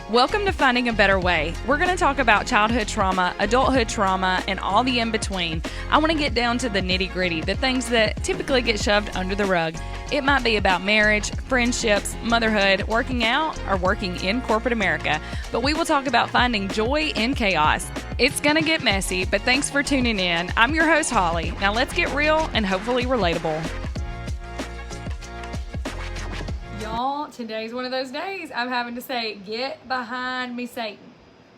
Welcome to Finding a Better Way. We're going to talk about childhood trauma, adulthood trauma, and all the in between. I want to get down to the nitty gritty, the things that typically get shoved under the rug. It might be about marriage, friendships, motherhood, working out, or working in corporate America. But we will talk about finding joy in chaos. It's going to get messy, but thanks for tuning in. I'm your host, Holly. Now let's get real and hopefully relatable. Y'all, today's one of those days I'm having to say, get behind me, Satan.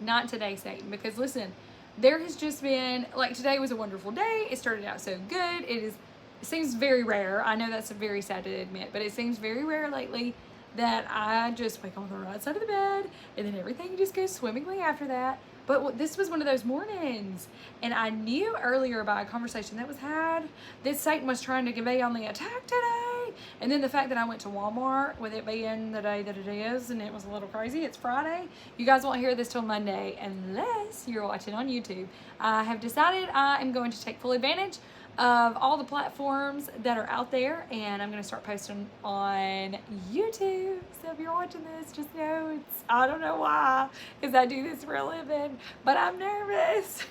Not today, Satan, because listen, there has just been, like, today was a wonderful day. It started out so good. It seems very rare. I know that's very sad to admit, but it seems very rare lately that I just wake on the right side of the bed and then everything just goes swimmingly after that. But this was one of those mornings, and I knew earlier by a conversation that was had that Satan was trying to convey on the attack today. And then the fact that I went to Walmart, with it being the day that it is, and it was a little crazy. It's Friday. You guys won't hear this till Monday unless you're watching on YouTube. I have decided I am going to take full advantage of all the platforms that are out there, and I'm going to start posting on YouTube. So if you're watching this, just know I don't know why, because I do this for a living, but I'm nervous.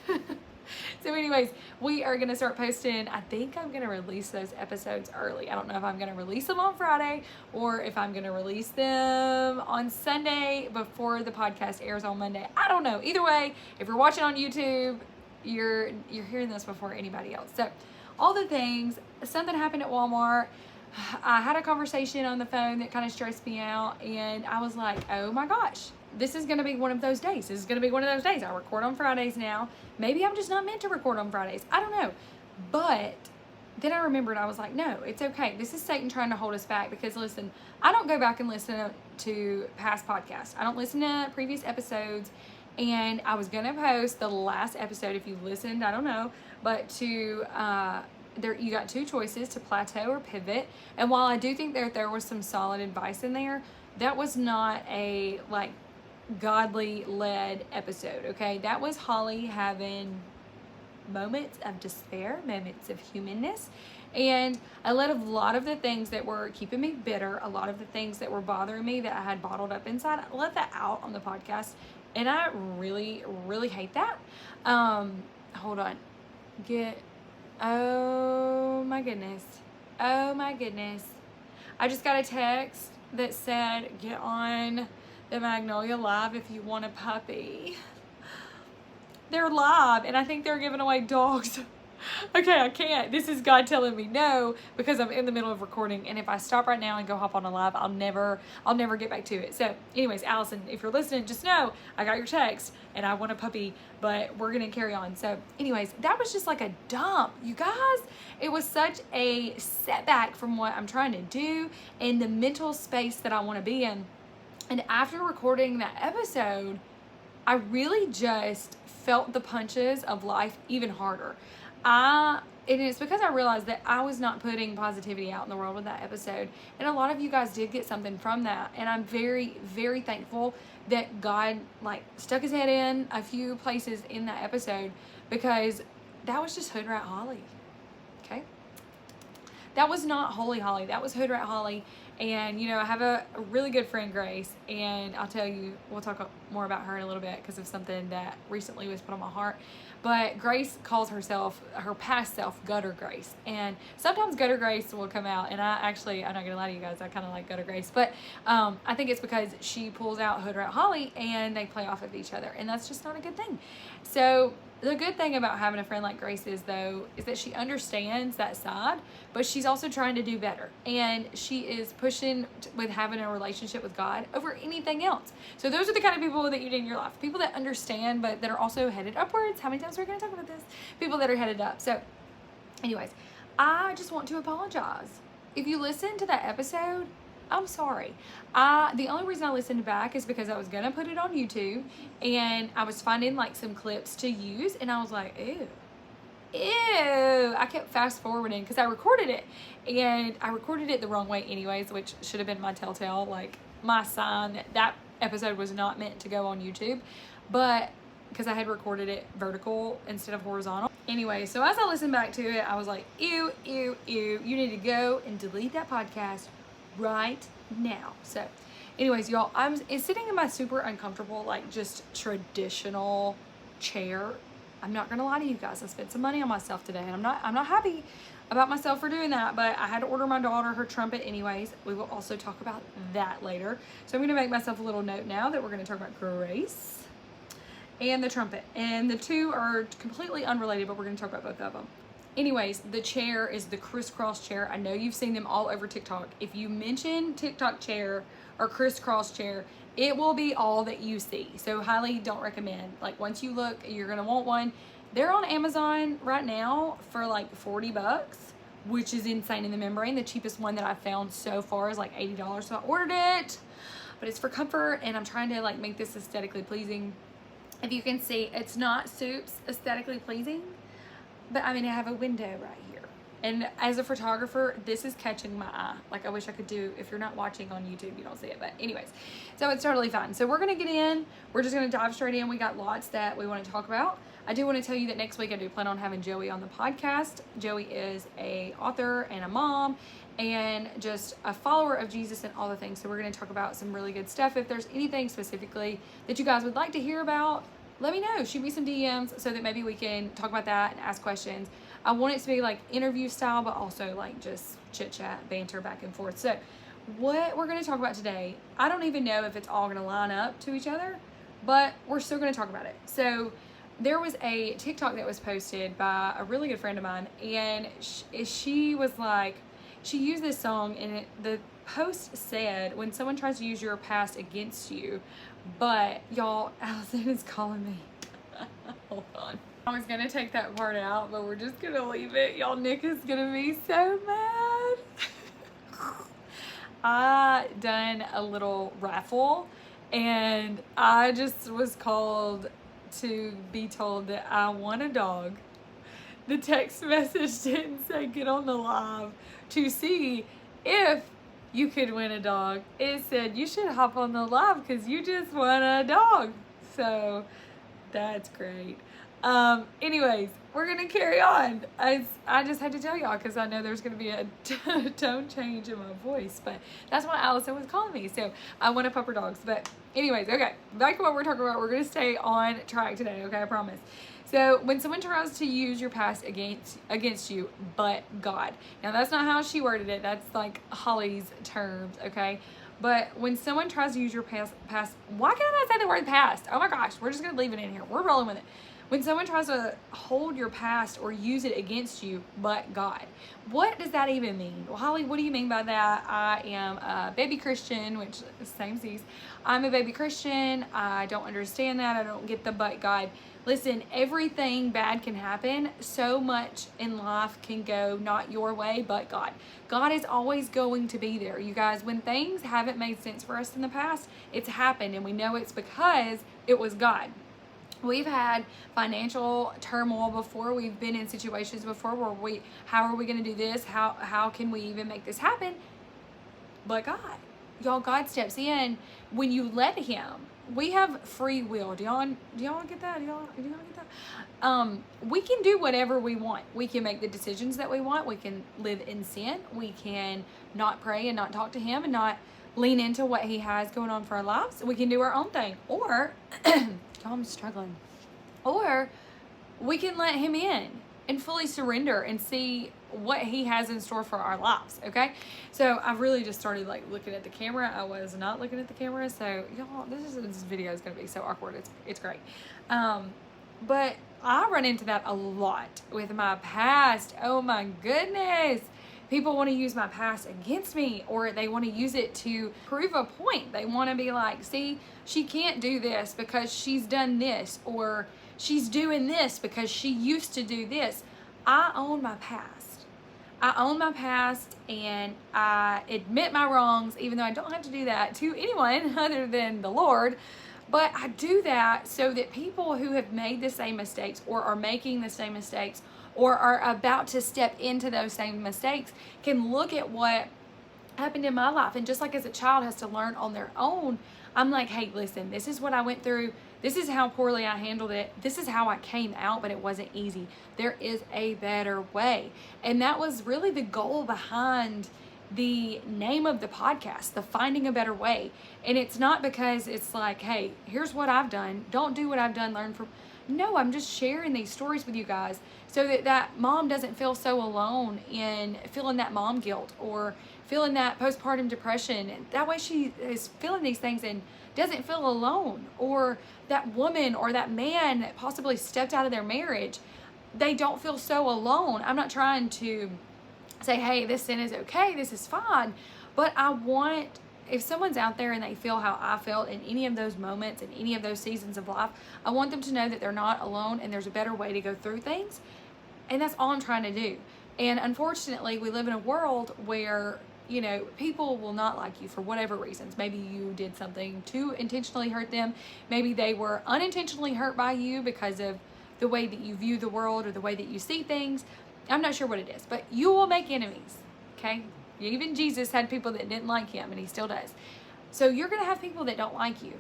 So anyways, we are going to start posting. I think I'm going to release those episodes early. I don't know if I'm going to release them on Friday or if I'm going to release them on Sunday before the podcast airs on Monday. I don't know. Either way, if you're watching on YouTube, you're hearing this before anybody else. So all the things, something happened at Walmart. I had a conversation on the phone that kind of stressed me out, and I was like, oh my gosh, this is going to be one of those days. This is going to be one of those days. I record on Fridays now. Maybe I'm just not meant to record on Fridays. I don't know. But then I remembered, I was like, no, it's okay. This is Satan trying to hold us back, because listen, I don't go back and listen to past podcasts. I don't listen to previous episodes. And I was going to post the last episode, if you listened, I don't know, but you got two choices, to plateau or pivot. And while I do think there was some solid advice in there, that was not a godly led episode. Okay. That was Holly having moments of despair, moments of humanness. And I let a lot of the things that were keeping me bitter, a lot of the things that were bothering me that I had bottled up inside, I let that out on the podcast. And I really, really hate that. Hold on. Oh my goodness. Oh my goodness. I just got a text that said, get on the Magnolia Live if you want a puppy. They're live, and I think they're giving away dogs. Okay, I can't. This is God telling me no, because I'm in the middle of recording, and if I stop right now and go hop on a live, I'll never get back to it. So anyways, Allison, if you're listening, just know I got your text and I want a puppy, but we're gonna carry on. So anyways, that was just like a dump, you guys. It was such a setback from what I'm trying to do and the mental space that I want to be in. And after recording that episode, I really just felt the punches of life even harder. And it's because I realized that I was not putting positivity out in the world with that episode. And a lot of you guys did get something from that. And I'm very, very thankful that God stuck his head in a few places in that episode, because that was just Hood Rat Holly. Okay? That was not Holy Holly. That was Hood Rat Holly. And, I have a really good friend, Grace, and I'll tell you, we'll talk more about her in a little bit because of something that recently was put on my heart. But Grace calls herself, her past self, Gutter Grace. And sometimes Gutter Grace will come out, and I'm not going to lie to you guys, I kind of like Gutter Grace. But I think it's because she pulls out Hood Rat Holly, and they play off of each other. And that's just not a good thing. So the good thing about having a friend like Grace is that she understands that side, but she's also trying to do better. And she is pushing with having a relationship with God over anything else. So those are the kind of people that you need in your life. People that understand, but that are also headed upwards. How many times are we going to talk about this? People that are headed up. So anyways, I just want to apologize. If you listen to that episode, I'm sorry. The only reason I listened back is because I was going to put it on YouTube, and I was finding some clips to use, and I was like, ew. I kept fast forwarding because I recorded it, and I recorded it the wrong way anyways, which should have been my telltale, my sign that episode was not meant to go on YouTube, but because I had recorded it vertical instead of horizontal. Anyway, so as I listened back to it, I was like, ew, you need to go and delete that podcast right now. So Anyways, y'all, I'm sitting in my super uncomfortable, like just traditional chair. I'm not gonna lie to you guys. I spent some money on myself today, and I'm not happy about myself for doing that, but I had to order my daughter her trumpet anyways. We will also talk about that later. So I'm gonna make myself a little note now that we're gonna talk about Grace and the trumpet. And the two are completely unrelated, but we're gonna talk about both of them. Anyways, the chair is the crisscross chair. I know you've seen them all over TikTok. If you mention TikTok chair or crisscross chair, it will be all that you see. So highly don't recommend. Like once you look, you're gonna want one. They're on Amazon right now for like 40 bucks, which is insane in the membrane. The cheapest one that I've found so far is like $80. So I ordered it, but it's for comfort and I'm trying to like make this aesthetically pleasing. If you can see, it's not Soup's aesthetically pleasing, but I mean, I have a window right here. And as a photographer, this is catching my eye. Like I wish I could do, if you're not watching on YouTube, you don't see it. But anyways, so it's totally fine. So we're gonna get in, we're just gonna dive straight in. We got lots that we wanna talk about. I do wanna tell you that next week I do plan on having Joey on the podcast. Joey is a author and a mom and just a follower of Jesus and all the things. So we're gonna talk about some really good stuff. If there's anything specifically that you guys would like to hear about, let me know. Shoot me some DMs so that maybe we can talk about that and ask questions. I want it to be like interview style, but also like just chit chat, banter back and forth. So what we're gonna talk about today, I don't even know if it's all gonna line up to each other, but we're still gonna talk about it. So there was a TikTok that was posted by a really good friend of mine, and she was like, she used this song, and the post said, when someone tries to use your past against you, but y'all, Allison is calling me. Hold on. I was gonna take that part out, but we're just gonna leave it. Y'all, Nick is gonna be so mad. I done a little raffle, and I just was called to be told that I won a dog. The text message didn't say get on the live to see if you could win a dog. It said you should hop on the live because you just won a dog. So that's great. Anyways, we're gonna carry on. I just had to tell y'all because I know there's gonna be a tone change in my voice, but that's why Allison was calling me. So I want to pup her dogs. But anyways, okay, back to what we're talking about. We're gonna stay on track today, okay? I promise. So when someone tries to use your past against you, but God. Now that's not how she worded it. That's like Holly's terms, okay? But when someone tries to use your past, why can I not say the word past? Oh my gosh, we're just gonna leave it in here. We're rolling with it. When someone tries to hold your past or use it against you, but God. What does that even mean? Well, Holly, what do you mean by that? I am a baby Christian, which same sees. I'm a baby Christian. I don't understand that. I don't get the but God. Listen, everything bad can happen. So much in life can go not your way, but God. God is always going to be there. You guys, when things haven't made sense for us in the past, it's happened, and we know it's because it was God. We've had financial turmoil before. We've been in situations before where how are we going to do this? How can we even make this happen? But God, y'all, God steps in when you let Him. We have free will. Do y'all get that? Do y'all get that? We can do whatever we want. We can make the decisions that we want. We can live in sin. We can not pray and not talk to Him and not lean into what He has going on for our lives. We can do our own thing. Or I'm struggling. Or we can let Him in and fully surrender and see what He has in store for our lives, okay? So I really just started like looking at the camera. I was not looking at the camera, so y'all, this video is gonna be so awkward. It's great. But I run into that a lot with my past. Oh my goodness. People want to use my past against me, or they want to use it to prove a point. They want to be like, see, she can't do this because she's done this, or she's doing this because she used to do this. I own my past. I own my past, and I admit my wrongs, even though I don't have to do that to anyone other than the Lord. But I do that so that people who have made the same mistakes, or are making the same mistakes, or are about to step into those same mistakes can look at what happened in my life. And just like as a child has to learn on their own, I'm like, hey, listen, this is what I went through. This is how poorly I handled it. This is how I came out, but it wasn't easy. There is a better way. And that was really the goal behind the name of the podcast, The Finding a Better Way. And it's not because it's like, hey, here's what I've done. Don't do what I've done, learn from. No, I'm just sharing these stories with you guys so that mom doesn't feel so alone in feeling that mom guilt or feeling that postpartum depression. And that way she is feeling these things and doesn't feel alone. Or that woman or that man that possibly stepped out of their marriage, they don't feel so alone. I'm not trying to say, hey, this sin is okay, this is fine. But I want, if someone's out there and they feel how I felt in any of those moments, in any of those seasons of life, I want them to know that they're not alone and there's a better way to go through things. And that's all I'm trying to do. And unfortunately, we live in a world where, you know, people will not like you for whatever reasons. Maybe you did something to intentionally hurt them. Maybe they were unintentionally hurt by you because of the way that you view the world or the way that you see things. I'm not sure what it is, but you will make enemies, okay? Even Jesus had people that didn't like him, and he still does. So you're going to have people that don't like you.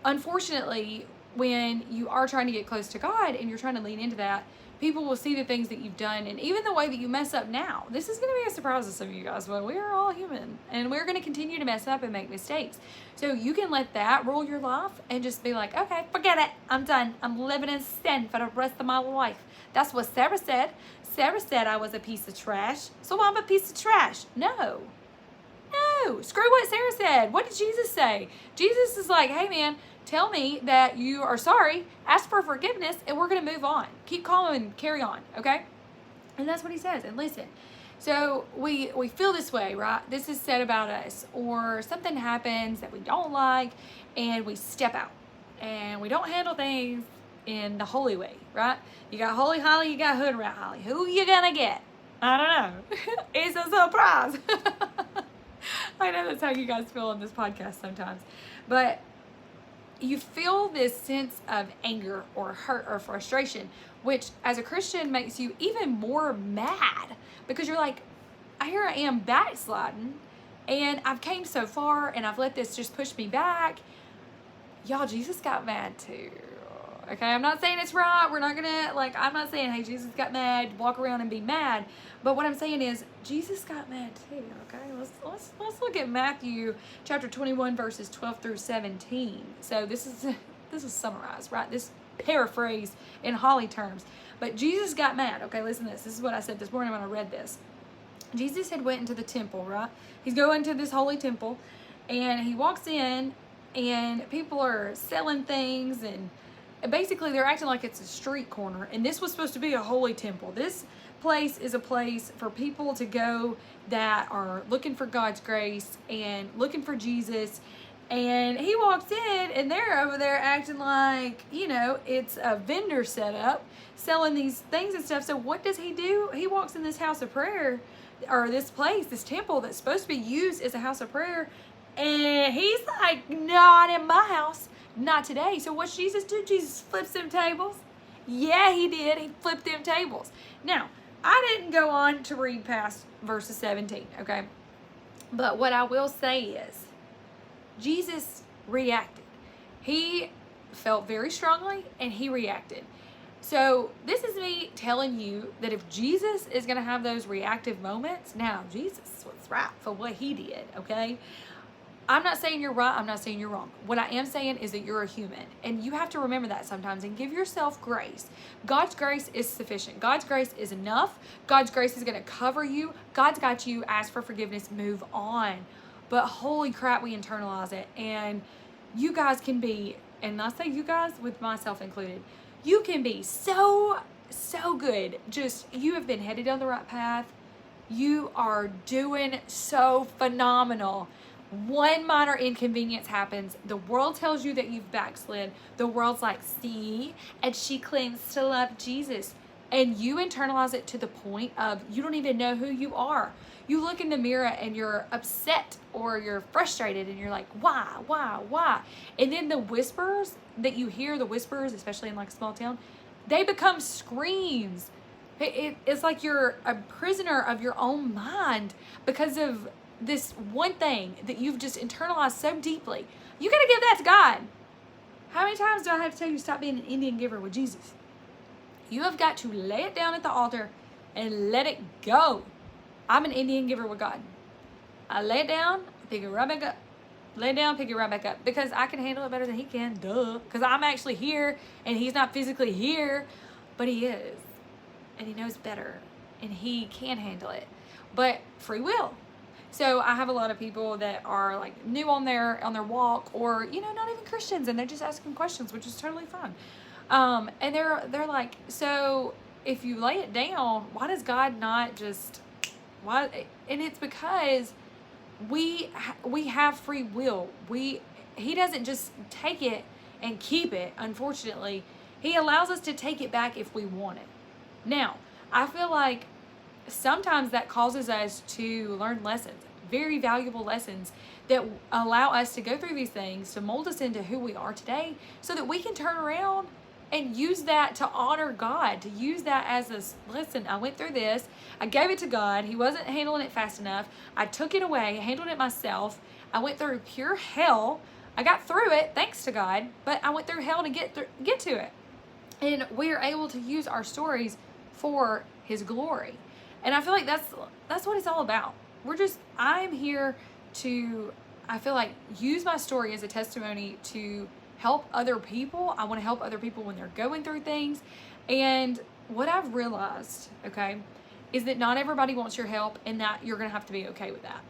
Unfortunately, when you are trying to get close to God and you're trying to lean into that, people will see the things that you've done and even the way that you mess up now. This is going to be a surprise to some of you guys, but we are all human and we're going to continue to mess up and make mistakes. So you can let that rule your life and just be like, okay, forget it. I'm done. I'm living in sin for the rest of my life. That's what Sarah said. Sarah said I was a piece of trash, so I'm a piece of trash. No. Screw what Sarah said. What did Jesus say? Jesus is like, hey man, tell me that you are sorry, ask for forgiveness, and we're going to move on. Keep calm and carry on, okay? And that's what he says. And listen, so we feel this way, right? This is said about us, or something happens that we don't like, and we step out, and we don't handle things in the holy way, right? You got Holy Holly, you got Hood Rat Holly. Who you gonna get? I don't know. It's a surprise. I know that's how you guys feel on this podcast sometimes. But you feel this sense of anger or hurt or frustration, which as a Christian makes you even more mad because you're like, here I am backsliding and I've came so far and I've let this just push me back. Y'all, Jesus got mad too. Okay, I'm not saying it's right. We're not gonna, I'm not saying, hey, Jesus got mad, walk around and be mad. But what I'm saying is, Jesus got mad too, okay? Let's look at Matthew chapter 21, verses 12 through 17. So this is summarized, right? This paraphrase in Holly terms. But Jesus got mad. Okay, listen to this. This is what I said this morning when I read this. Jesus had went into the temple, right? He's going to this holy temple, and he walks in, and people are selling things, and basically they're acting like it's a street corner, and this was supposed to be a holy temple. This place is a place for people to go that are looking for God's grace and looking for Jesus. And he walks in and they're over there acting like, it's a vendor set up selling these things and stuff. So what does he do? He walks in this house of prayer, or this place, this temple that's supposed to be used as a house of prayer, and he's like, not in my house. Not today. So what's Jesus do? Jesus flips them tables. Yeah, he did. He flipped them tables. Now, I didn't go on to read past verses 17, okay? But what I will say is, Jesus reacted. He felt very strongly and he reacted. So this is me telling you that if Jesus is going to have those reactive moments, now Jesus was right for what he did, okay? I'm not saying you're right. I'm not saying you're wrong. What I am saying is that you're a human, and you have to remember that sometimes and give yourself grace. God's grace is sufficient. God's grace is enough. God's grace is going to cover you. God's got you. Ask for forgiveness. Move on. But holy crap, we internalize it. And you guys can be, and I say you guys with myself included, you can be so good. Just, you have been headed down the right path. You are doing so phenomenal. One minor inconvenience happens. The world tells you that you've backslid. The world's like, see? And she claims to love Jesus. And you internalize it to the point of you don't even know who you are. You look in the mirror and you're upset or you're frustrated and you're like, why? And then the whispers that you hear, the whispers, especially in like a small town, they become screams. It's like you're a prisoner of your own mind because of this one thing that you've just internalized so deeply. You got to give that to God. How many times do I have to tell you stop being an Indian giver with Jesus? You have got to lay it down at the altar and let it go. I'm an Indian giver with God. I lay it down, pick it right back up. Lay it down, pick it right back up. Because I can handle it better than he can. Duh. Because I'm actually here and he's not physically here, but he is. And he knows better. And he can handle it. But free will. So I have a lot of people that are like new on their walk, or not even Christians, and they're just asking questions, which is totally fine. And they're like, so if you lay it down, why does God not just why? And it's because we have free will. He doesn't just take it and keep it. Unfortunately, he allows us to take it back if we want it. Now, I feel like sometimes that causes us to learn lessons, very valuable lessons that allow us to go through these things to mold us into who we are today, so that we can turn around and use that to honor God, to use that as a, listen, I went through this, I gave it to God, he wasn't handling it fast enough, I took it away, handled it myself, I went through pure hell, I got through it, thanks to God, but I went through hell to get to it. And we are able to use our stories for his glory. And I feel like that's what it's all about. I'm here to, I feel like, use my story as a testimony to help other people. I want to help other people when they're going through things. And what I've realized, okay, is that not everybody wants your help, and that you're going to have to be okay with that.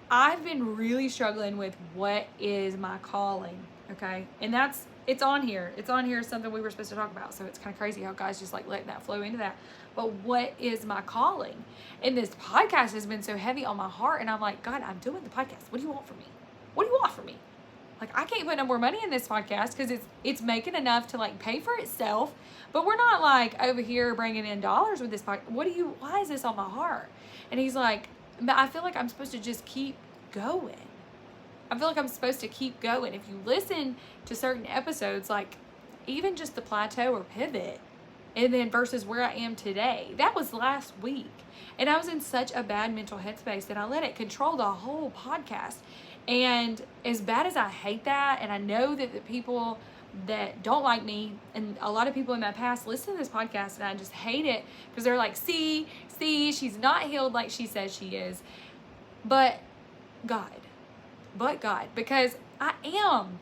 I've been really struggling with what is my calling, okay? And it's on here. It's on here, something we were supposed to talk about. So it's kind of crazy how God's just like letting that flow into that. But what is my calling? And this podcast has been so heavy on my heart. And I'm like, God, I'm doing the podcast. What do you want from me? What do you want from me? Like, I can't put no more money in this podcast because it's making enough to like pay for itself. But we're not like over here bringing in dollars with this podcast. Why is this on my heart? And he's like, I feel like I'm supposed to just keep going. I feel like I'm supposed to keep going. If you listen to certain episodes, like even just the plateau or pivot, and then versus where I am today, that was last week. And I was in such a bad mental headspace that I let it control the whole podcast. And as bad as I hate that, and I know that the people that don't like me, and a lot of people in my past listen to this podcast, and I just hate it because they're like, see, she's not healed like she says she is. But God, because I am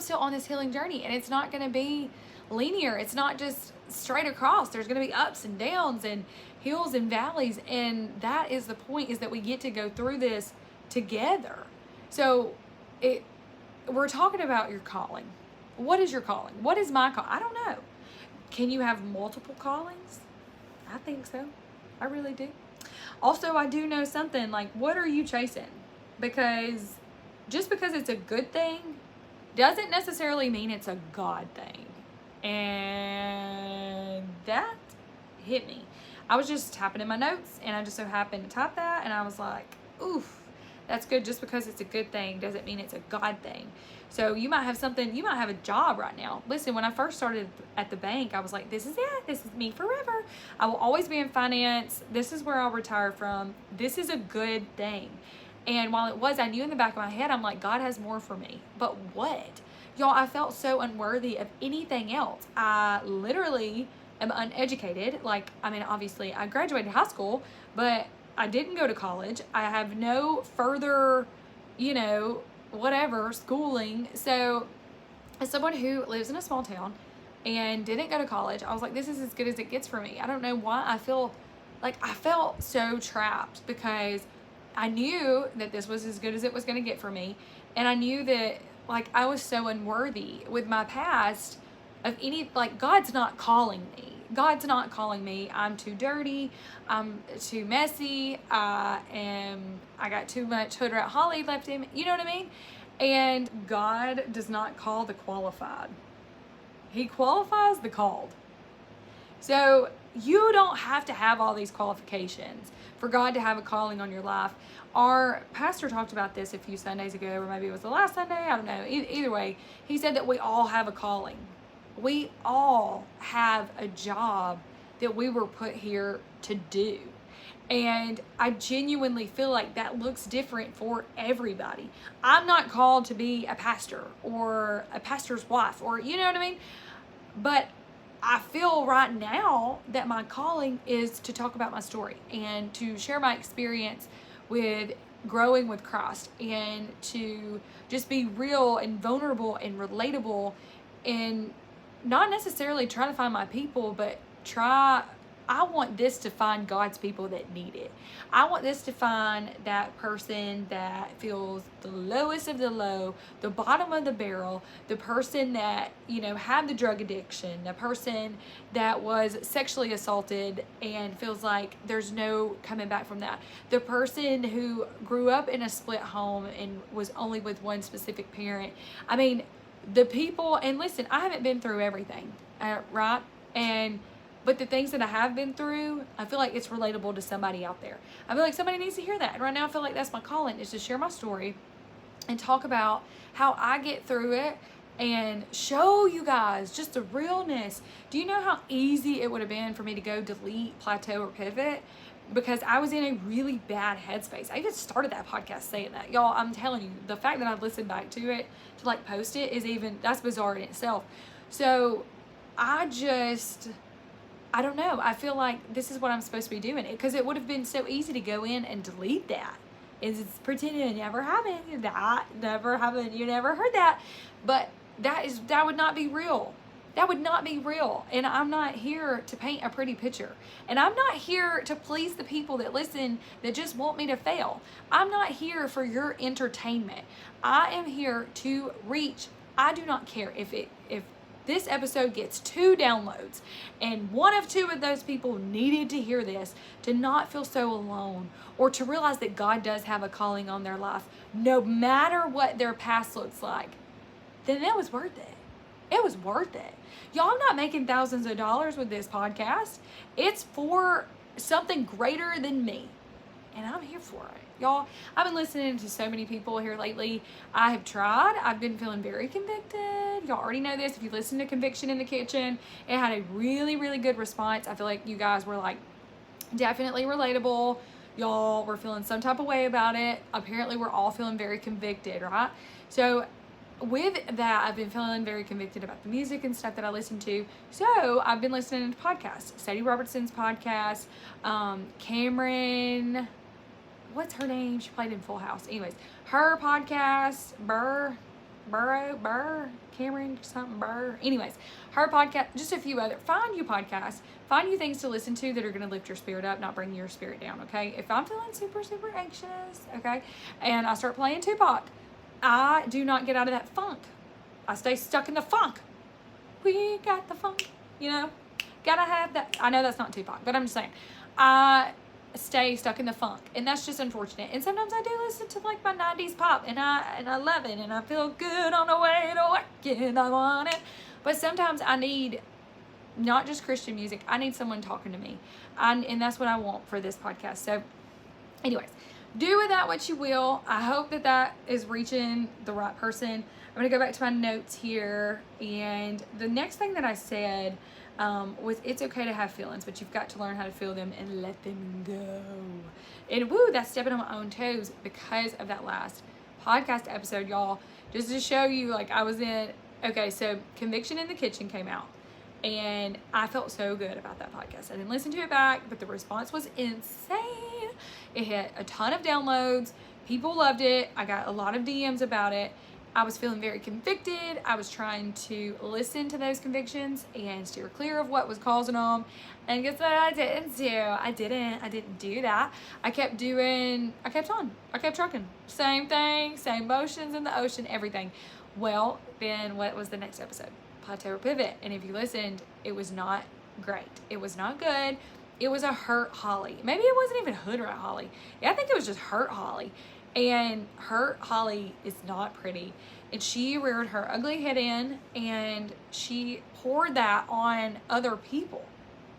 still on this healing journey, and it's not going to be linear. It's not just straight across. There's going to be ups and downs and hills and valleys. And that is the point, is that we get to go through this together. So we're talking about your calling. What is your calling? What is my call? I don't know. Can you have multiple callings? I think so. I really do. Also, I do know something, like, what are you chasing? Because just because it's a good thing doesn't necessarily mean it's a God thing. And that hit me. I was just tapping in my notes, and I just so happened to type that, and I was like, oof, that's good. Just because it's a good thing doesn't mean it's a God thing. So you might have a job right now. Listen, when I first started at the bank, I was like, this is it. This is me forever. I will always be in finance. This is where I'll retire from. This is a good thing. And while it was, I knew in the back of my head, I'm like, God has more for me. But what? Y'all, I felt so unworthy of anything else. I literally am uneducated. Like, I mean, obviously, I graduated high school, but I didn't go to college. I have no further, whatever, schooling. So as someone who lives in a small town and didn't go to college, I was like, this is as good as it gets for me. I don't know why I felt so trapped, because I knew that this was as good as it was going to get for me. And I knew that, like, I was so unworthy with my past of any, like, God's not calling me. God's not calling me. I'm too dirty. I'm too messy. I got too much Hood Rat Holly left in me. You know what I mean? And God does not call the qualified. He qualifies the called. So you don't have to have all these qualifications for God to have a calling on your life. Our pastor talked about this a few Sundays ago, or maybe it was the last Sunday. I don't know. Either way, he said that we all have a calling. We all have a job that we were put here to do. And I genuinely feel like that looks different for everybody. I'm not called to be a pastor or a pastor's wife, or, you know what I mean? But I feel right now that my calling is to talk about my story and to share my experience with growing with Christ and to just be real and vulnerable and relatable, and not necessarily trying to find my people, but I want this to find God's people that need it. I want this to find that person that feels the lowest of the low, the bottom of the barrel, the person that, had the drug addiction, the person that was sexually assaulted and feels like there's no coming back from that, the person who grew up in a split home and was only with one specific parent. I mean, the people, and listen, I haven't been through everything, right? But the things that I have been through, I feel like it's relatable to somebody out there. I feel like somebody needs to hear that. And right now I feel like that's my calling, is to share my story and talk about how I get through it and show you guys just the realness. Do you know how easy it would have been for me to go delete, plateau, or pivot? Because I was in a really bad headspace. I even started that podcast saying that. Y'all, I'm telling you, the fact that I've listened back to it, to like post it, that's bizarre in itself. So I don't know. I feel like this is what I'm supposed to be doing, because it would have been so easy to go in and delete that. It's pretending it never happened. That never happened. You never heard that. But that would not be real. That would not be real. And I'm not here to paint a pretty picture. And I'm not here to please the people that listen, that just want me to fail. I'm not here for your entertainment. I am here to reach. I do not care if this episode gets 2 downloads and one of 2 of those people needed to hear this, to not feel so alone, or to realize that God does have a calling on their life, no matter what their past looks like, then it was worth it. It was worth it. Y'all, I'm not making thousands of dollars with this podcast. It's for something greater than me, and I'm here for it. Y'all, I've been listening to so many people here lately. I have tried. I've been feeling very convicted. Y'all already know this. If you listen to Conviction in the Kitchen, it had a really, really good response. I feel like you guys were like definitely relatable. Y'all were feeling some type of way about it. Apparently, we're all feeling very convicted, right? So with that, I've been feeling very convicted about the music and stuff that I listen to. So I've been listening to podcasts. Sadie Robertson's podcast, Cameron, what's her name? She played in Full House. Anyways, her podcast, Cameron something Burr. Anyways, her podcast, just a few other. Find you podcasts. Find you things to listen to that are going to lift your spirit up, not bring your spirit down, okay? If I'm feeling super, super anxious, okay, and I start playing Tupac, I do not get out of that funk. I stay stuck in the funk. We got the funk, Gotta have that. I know that's not Tupac, but I'm just saying. I stay stuck in the funk, and that's just unfortunate. And sometimes I do listen to like my 90s pop, and I love it, and I feel good on the way to work, and I want it. But sometimes I need not just Christian music. I need someone talking to me, and that's what I want for this podcast. So anyways, do with that what you will. I hope that is reaching the right person. I'm going to go back to my notes here. And the next thing that I said was, it's okay to have feelings, but you've got to learn how to feel them and let them go. And that's stepping on my own toes because of that last podcast episode, y'all. Just to show you, like, I was in, okay, so Conviction in the Kitchen came out. And I felt so good about that podcast. I didn't listen to it back, but the response was insane. It hit a ton of downloads. People loved it. I got a lot of DMs about it. I was feeling very convicted. I was trying to listen to those convictions and steer clear of what was causing them. And guess what I didn't do? I didn't do that. I kept trucking. Same thing, same motions in the ocean, everything. Well, then what was the next episode? Plateau or Pivot. And if you listened, it was not great. It was not good. It was a hurt Holly. Maybe it wasn't even Hood Rat Holly. Yeah, I think it was just hurt Holly. And hurt Holly is not pretty. And she reared her ugly head in, and she poured that on other people.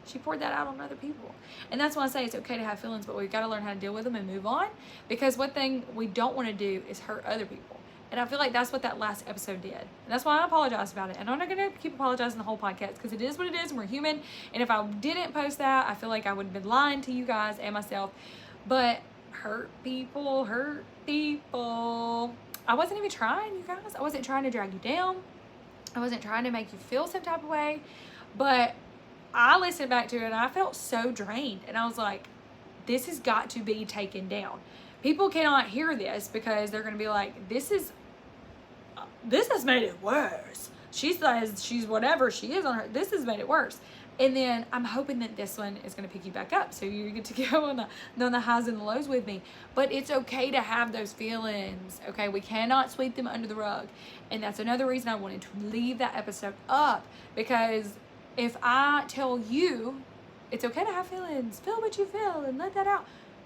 She poured that out on other people. And that's why I say it's okay to have feelings, but we've got to learn how to deal with them and move on. Because one thing we don't want to do is hurt other people. And I feel like that's what that last episode did. And that's why I apologize about it. And I'm not going to keep apologizing the whole podcast, because it is what it is and we're human. And if I didn't post that, I feel like I would have been lying to you guys and myself. But hurt people. I wasn't even trying, you guys. I wasn't trying to drag you down. I wasn't trying to make you feel some type of way. But I listened back to it and I felt so drained. And I was like, this has got to be taken down. People cannot hear this because they're going to be like, this has made it worse. She says she's whatever she is on her. This has made it worse. And then I'm hoping that this one is going to pick you back up. So you get to go on the highs and the lows with me. But it's okay to have those feelings. Okay. We cannot sweep them under the rug. And that's another reason I wanted to leave that episode up. Because if I tell you it's okay to have feelings, feel what you feel and let that out.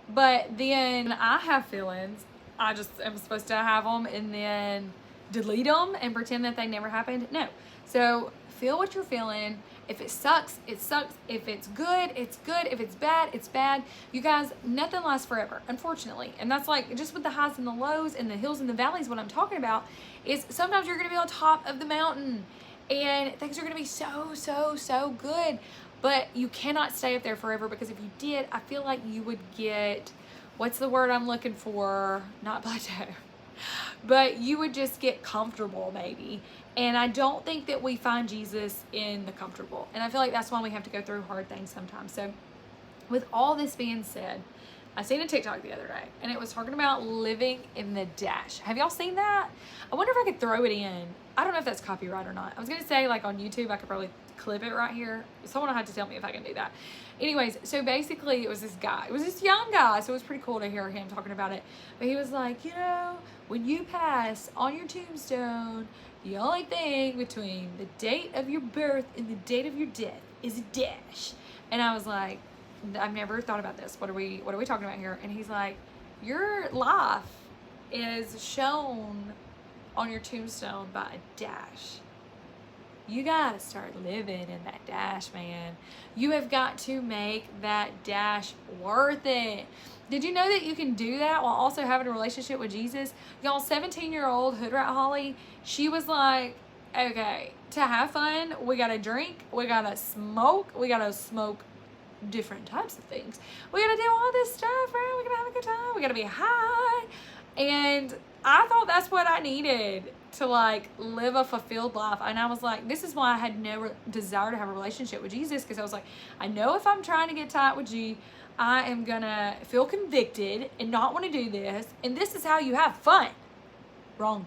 But then I have feelings. I just am supposed to have them and then delete them and pretend that they never happened. No. So feel what you're feeling. If it sucks, it sucks. If it's good, it's good. If it's bad, it's bad. You guys, nothing lasts forever, unfortunately. And that's like just with the highs and the lows and the hills and the valleys, what I'm talking about is sometimes you're going to be on top of the mountain and things are going to be so good. But you cannot stay up there forever, because if you did, I feel like you would get, what's the word I'm looking for? Not plateau. But you would just get comfortable maybe. And I don't think that we find Jesus in the comfortable. And I feel like that's why we have to go through hard things sometimes. So with all this being said, I seen a TikTok the other day and it was talking about living in the dash. Have y'all seen that? I wonder if I could throw it in. I don't know if that's copyright or not. I was going to say like on YouTube, I could probably clip it right here. Someone will have to tell me if I can do that. Anyways, so basically it was this guy. It was this young guy. So it was pretty cool to hear him talking about it. But he was like, you know, when you pass on your tombstone, the only thing between the date of your birth and the date of your death is a dash. And I was like, I've never thought about this. What are we talking about here? And he's like, your life is shown on your tombstone by a dash. You gotta start living in that dash, man. You have got to make that dash worth it. Did you know that you can do that while also having a relationship with Jesus? Y'all, 17-year-old Hood Rat Holly, she was like, okay, to have fun, we gotta drink, we gotta smoke different types of things. We gotta do all this stuff, right? We gotta have a good time. We gotta be high. And I thought that's what I needed to like live a fulfilled life. And I was like, this is why I had no desire to have a relationship with Jesus, because I was like, I know if I'm trying to get tight with G, I am gonna feel convicted and not want to do this. And this is how you have fun. Wrong.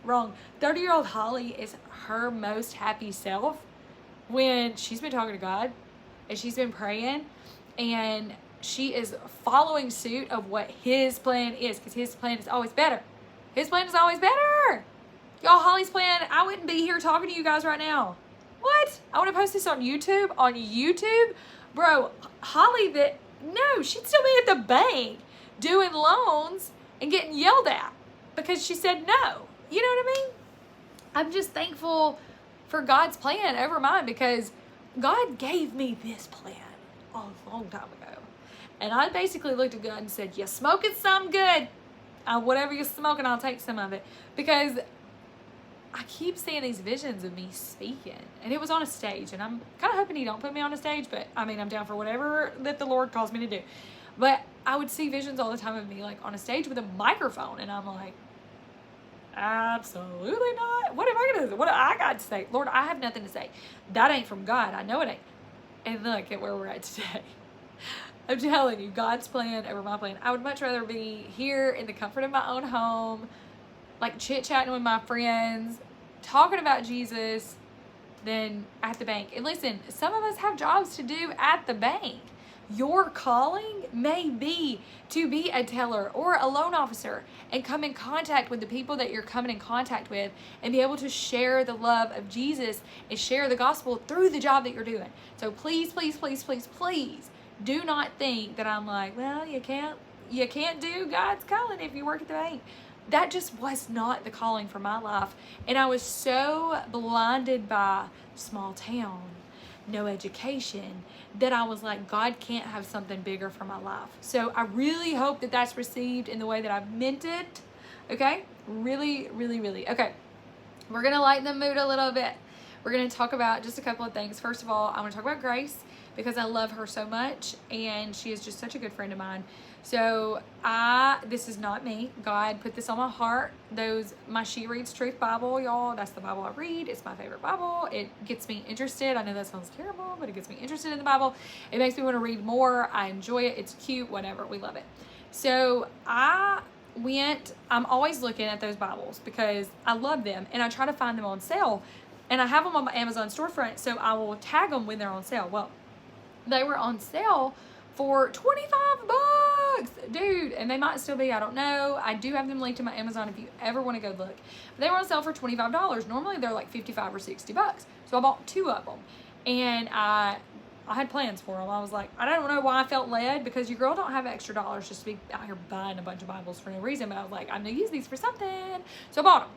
30-year-old Holly is her most happy self when she's been talking to God and she's been praying and she is following suit of what his plan is, because his plan is always better. His plan is always better. Y'all, Holly's plan, I wouldn't be here talking to you guys right now. What? I want to post this on YouTube? On YouTube? Bro, Holly, she'd still be at the bank doing loans and getting yelled at because she said no. You know what I mean? I'm just thankful for God's plan over mine, because God gave me this plan a long time ago. And I basically looked at God and said, you smoking some good. Whatever you're smoking, I'll take some of it. Because I keep seeing these visions of me speaking. And it was on a stage. And I'm kind of hoping he don't put me on a stage. But, I mean, I'm down for whatever that the Lord calls me to do. But I would see visions all the time of me, like, on a stage with a microphone. And I'm like, absolutely not. What am I going to do? What do I got to say? Lord, I have nothing to say. That ain't from God. I know it ain't. And look at where we're at today. I'm telling you, God's plan over my plan. I would much rather be here in the comfort of my own home, like chit-chatting with my friends, talking about Jesus, than at the bank. And listen, some of us have jobs to do at the bank. Your calling may be to be a teller or a loan officer and come in contact with the people that you're coming in contact with and be able to share the love of Jesus and share the gospel through the job that you're doing. So please, please, please, please, please, do not think that I'm like, well, you can't do God's calling if you work at the bank. That just was not the calling for my life. And I was so blinded by small town, no education, that I was like, God can't have something bigger for my life. So I really hope that that's received in the way that I've meant it. Okay? Really, really, really. Okay. We're going to lighten the mood a little bit. We're going to talk about just a couple of things. First of all, I want to talk about Grace, because I love her so much and she is just such a good friend of mine. So this is not me. God put this on my heart. My She Reads Truth Bible, y'all, that's the Bible I read. It's my favorite Bible. It gets me interested. I know that sounds terrible, but it gets me interested in the Bible. It makes me want to read more. I enjoy it. It's cute, whatever. We love it. So I'm always looking at those Bibles because I love them and I try to find them on sale. And I have them on my Amazon storefront, so I will tag them when they're on sale. Well, they were on sale for 25 bucks, dude, and they might still be, I don't know. I do have them linked to my Amazon if you ever want to go look. But they were on sale for $25. Normally they're like 55 or 60 bucks. So I bought 2 of them, and I had plans for them. I was like, I don't know why I felt led, because your girl don't have extra dollars just to be out here buying a bunch of Bibles for no reason, but I was like, I'm gonna use these for something. So I bought them.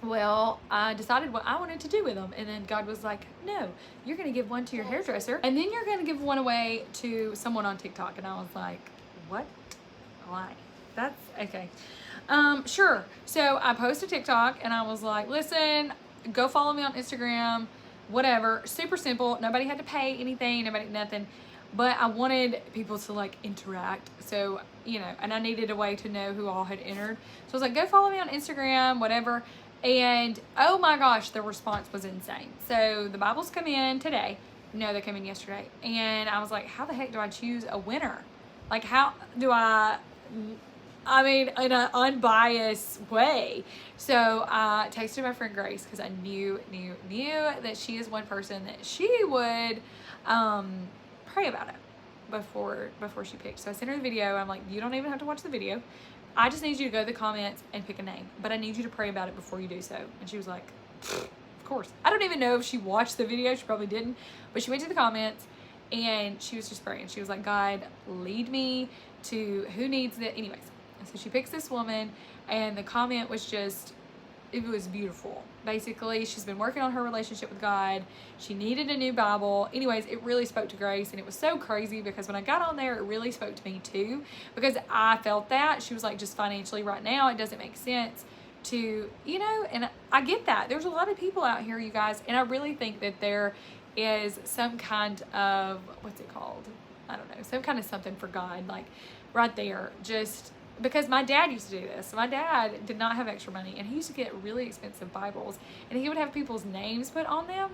Well, I decided what I wanted to do with them, and then God was like, no, you're going to give one to your hairdresser, and then you're going to give one away to someone on TikTok. And I was like, what? Why? That's okay. Sure. So I posted TikTok, and I was like, listen, go follow me on Instagram, whatever. Super simple. Nobody had to pay anything, nothing. But I wanted people to like interact. So, you know, and I needed a way to know who all had entered. So I was like, go follow me on Instagram, whatever. And oh my gosh, the response was insane. So the Bibles come in today. No, they came in yesterday. And I was like, how the heck do I choose a winner? Like, how do I mean, in an unbiased way. So I texted my friend Grace, because I knew that she is one person that she would pray about it before she picked. So I sent her the video. I'm like, you don't even have to watch the video. I just need you to go to the comments and pick a name, but I need you to pray about it before you do so. And she was like, of course. I don't even know if she watched the video. She probably didn't, but she went to the comments and she was just praying. She was like, God, lead me to who needs it. Anyways, so she picks this woman, and the comment was just, it was beautiful. Basically, she's been working on her relationship with God. She needed a new Bible. Anyways, it really spoke to Grace, and it was so crazy because when I got on there, it really spoke to me too, because I felt that. She was like, just financially right now, it doesn't make sense to, you know, and I get that. There's a lot of people out here, you guys, and I really think that there is some kind of, what's it called? I don't know, some kind of something for God, like right there, just because my dad used to do this. My dad did not have extra money, and he used to get really expensive Bibles, and he would have people's names put on them.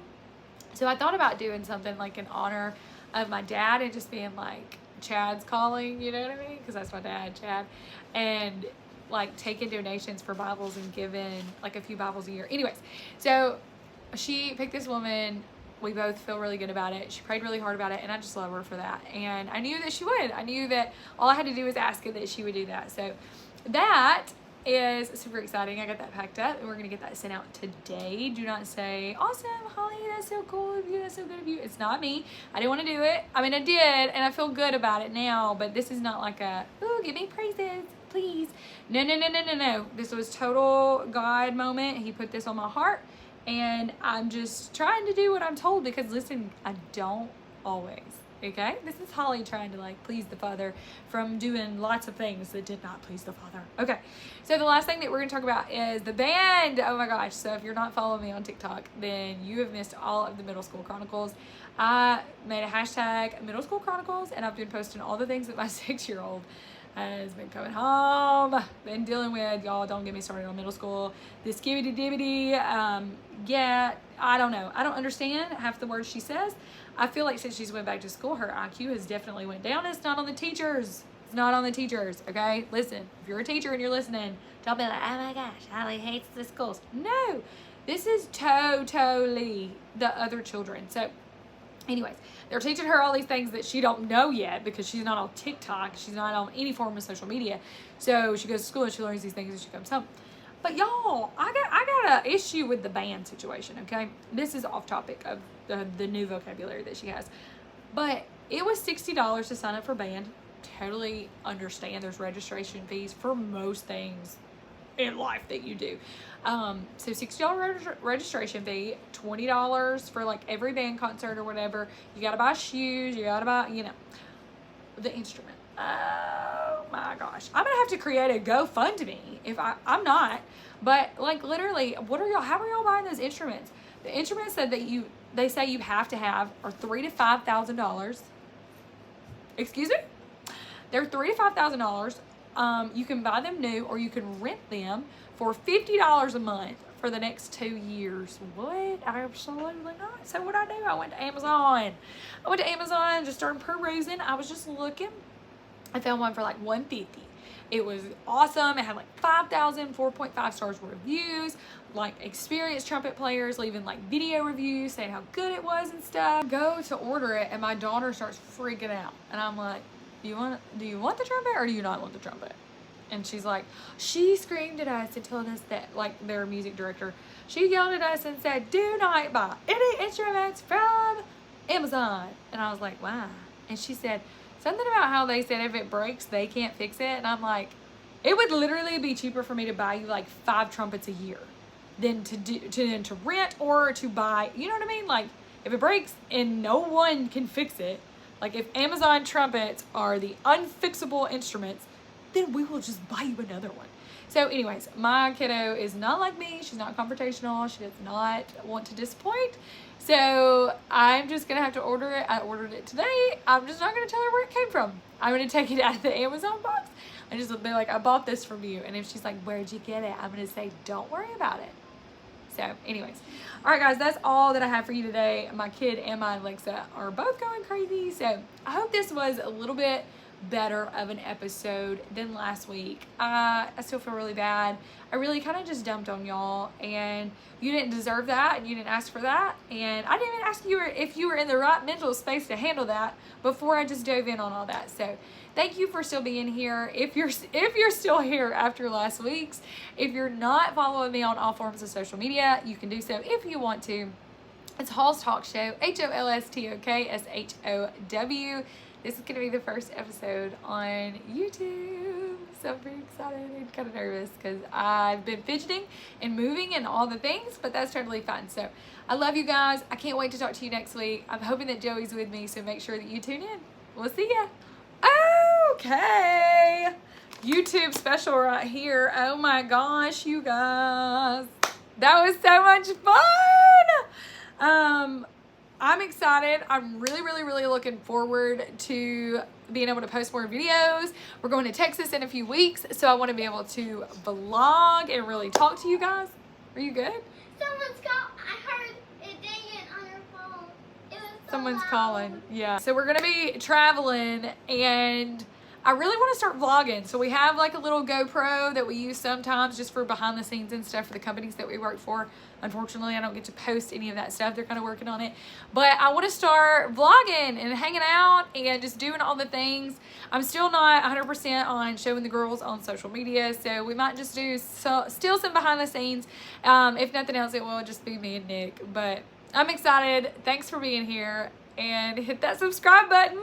So I thought about doing something like in honor of my dad, and just being like Chad's Calling, you know what I mean? Because that's my dad, Chad, and like taking donations for Bibles and giving like a few Bibles a year. Anyways, so she picked this woman. We both feel really good about it. She prayed really hard about it, and I just love her for that. And I knew that she would. I knew that all I had to do was ask her that she would do that. So that is super exciting. I got that packed up, and we're going to get that sent out today. Do not say, awesome, Holly, that's so cool of you, that's so good of you. It's not me. I didn't want to do it. I mean, I did, and I feel good about it now, but this is not like a, ooh, give me praises, please. No. This was total God moment. He put this on my heart. And I'm just trying to do what I'm told, because listen, I don't always, okay? This is Holly trying to like please the Father from doing lots of things that did not please the Father. Okay, so the last thing that we're gonna talk about is the band. Oh my gosh, so if you're not following me on TikTok, then you have missed all of the Middle School Chronicles. I made a hashtag Middle School Chronicles, and I've been posting all the things that my 6-year-old has been coming home, been dealing with. Y'all don't get me started on middle school. The skibbity dibbity, yeah, I don't know. I don't understand half the words she says. I feel like since she's went back to school, her IQ has definitely went down. It's not on the teachers. It's not on the teachers, okay? Listen, if you're a teacher and you're listening, don't be like, oh my gosh, Holly hates the schools. No, this is totally the other children. So anyways, they're teaching her all these things that she don't know yet, because she's not on TikTok. She's not on any form of social media. So she goes to school and she learns these things and she comes home. But y'all, I got an issue with the band situation, okay? This is off topic of the new vocabulary that she has. But it was $60 to sign up for band. Totally understand there's registration fees for most things in life that you do. So $60 registration fee, $20 for like every band concert or whatever. You gotta buy shoes, you gotta buy, you know, the instrument. Oh my gosh. I'm gonna have to create a GoFundMe if I'm not, but like literally, how are y'all buying those instruments? The instruments that they say you have to have are $3,000 to $5,000. Excuse me? They're $3,000 to $5,000. You can buy them new, or you can rent them for $50 a month for the next 2 years. What? Absolutely not. So what I do, I went to Amazon. Just started perusing. I was just looking, I found one for like $150. It was awesome. It had like 5,000, 4.5 stars reviews, like experienced trumpet players leaving like video reviews saying how good it was and stuff. Go to order it and my daughter starts freaking out. And I'm like, do you want the trumpet or do you not want the trumpet? And she's like, she screamed at us and told us that, like their music director, she yelled at us and said, do not buy any instruments from Amazon. And I was like, why? And she said, something about how they said if it breaks, they can't fix it. And I'm like, it would literally be cheaper for me to buy you like 5 trumpets a year than to rent or to buy, you know what I mean? Like if it breaks and no one can fix it, like if Amazon trumpets are the unfixable instruments, then we will just buy you another one. So anyways, my kiddo is not like me. She's not confrontational. She does not want to disappoint. So I'm just going to have to order it. I ordered it today. I'm just not going to tell her where it came from. I'm going to take it out of the Amazon box and just be like, I bought this from you. And if she's like, where'd you get it? I'm going to say, don't worry about it. So anyways, all right guys, that's all that I have for you today. My kid and my Alexa are both going crazy. So I hope this was a little bit better of an episode than last week. I still feel really bad. I really kind of just dumped on y'all and you didn't deserve that and you didn't ask for that, and I didn't even ask you if you were in the right mental space to handle that before I just dove in on all that. So thank you for still being here. If you're still here after last week's, if you're not following me on all forms of social media, you can do so if you want to. It's Holstok Talk Show, HOLSTOKSHOW. This is going to be the first episode on YouTube. So I'm pretty excited and kind of nervous because I've been fidgeting and moving and all the things, but that's totally fun. So I love you guys. I can't wait to talk to you next week. I'm hoping that Joey's with me, so make sure that you tune in. We'll see ya. Okay. YouTube special right here. Oh my gosh, you guys. That was so much fun. I'm excited. I'm really looking forward to being able to post more videos. We're going to Texas in a few weeks, so I want to be able to vlog and really talk to you guys. Are you good? Someone's call. I heard it dinging on your phone. It was so Someone's loud. calling. Yeah. So we're going to be traveling, and I really want to start vlogging. So we have like a little GoPro that we use sometimes just for behind the scenes and stuff for the companies that we work for. Unfortunately, I don't get to post any of that stuff. They're kind of working on it. But I want to start vlogging and hanging out and just doing all the things. I'm still not 100% on showing the girls on social media. So we might just do still some behind the scenes. If nothing else, it will just be me and Nick. But I'm excited. Thanks for being here. And hit that subscribe button.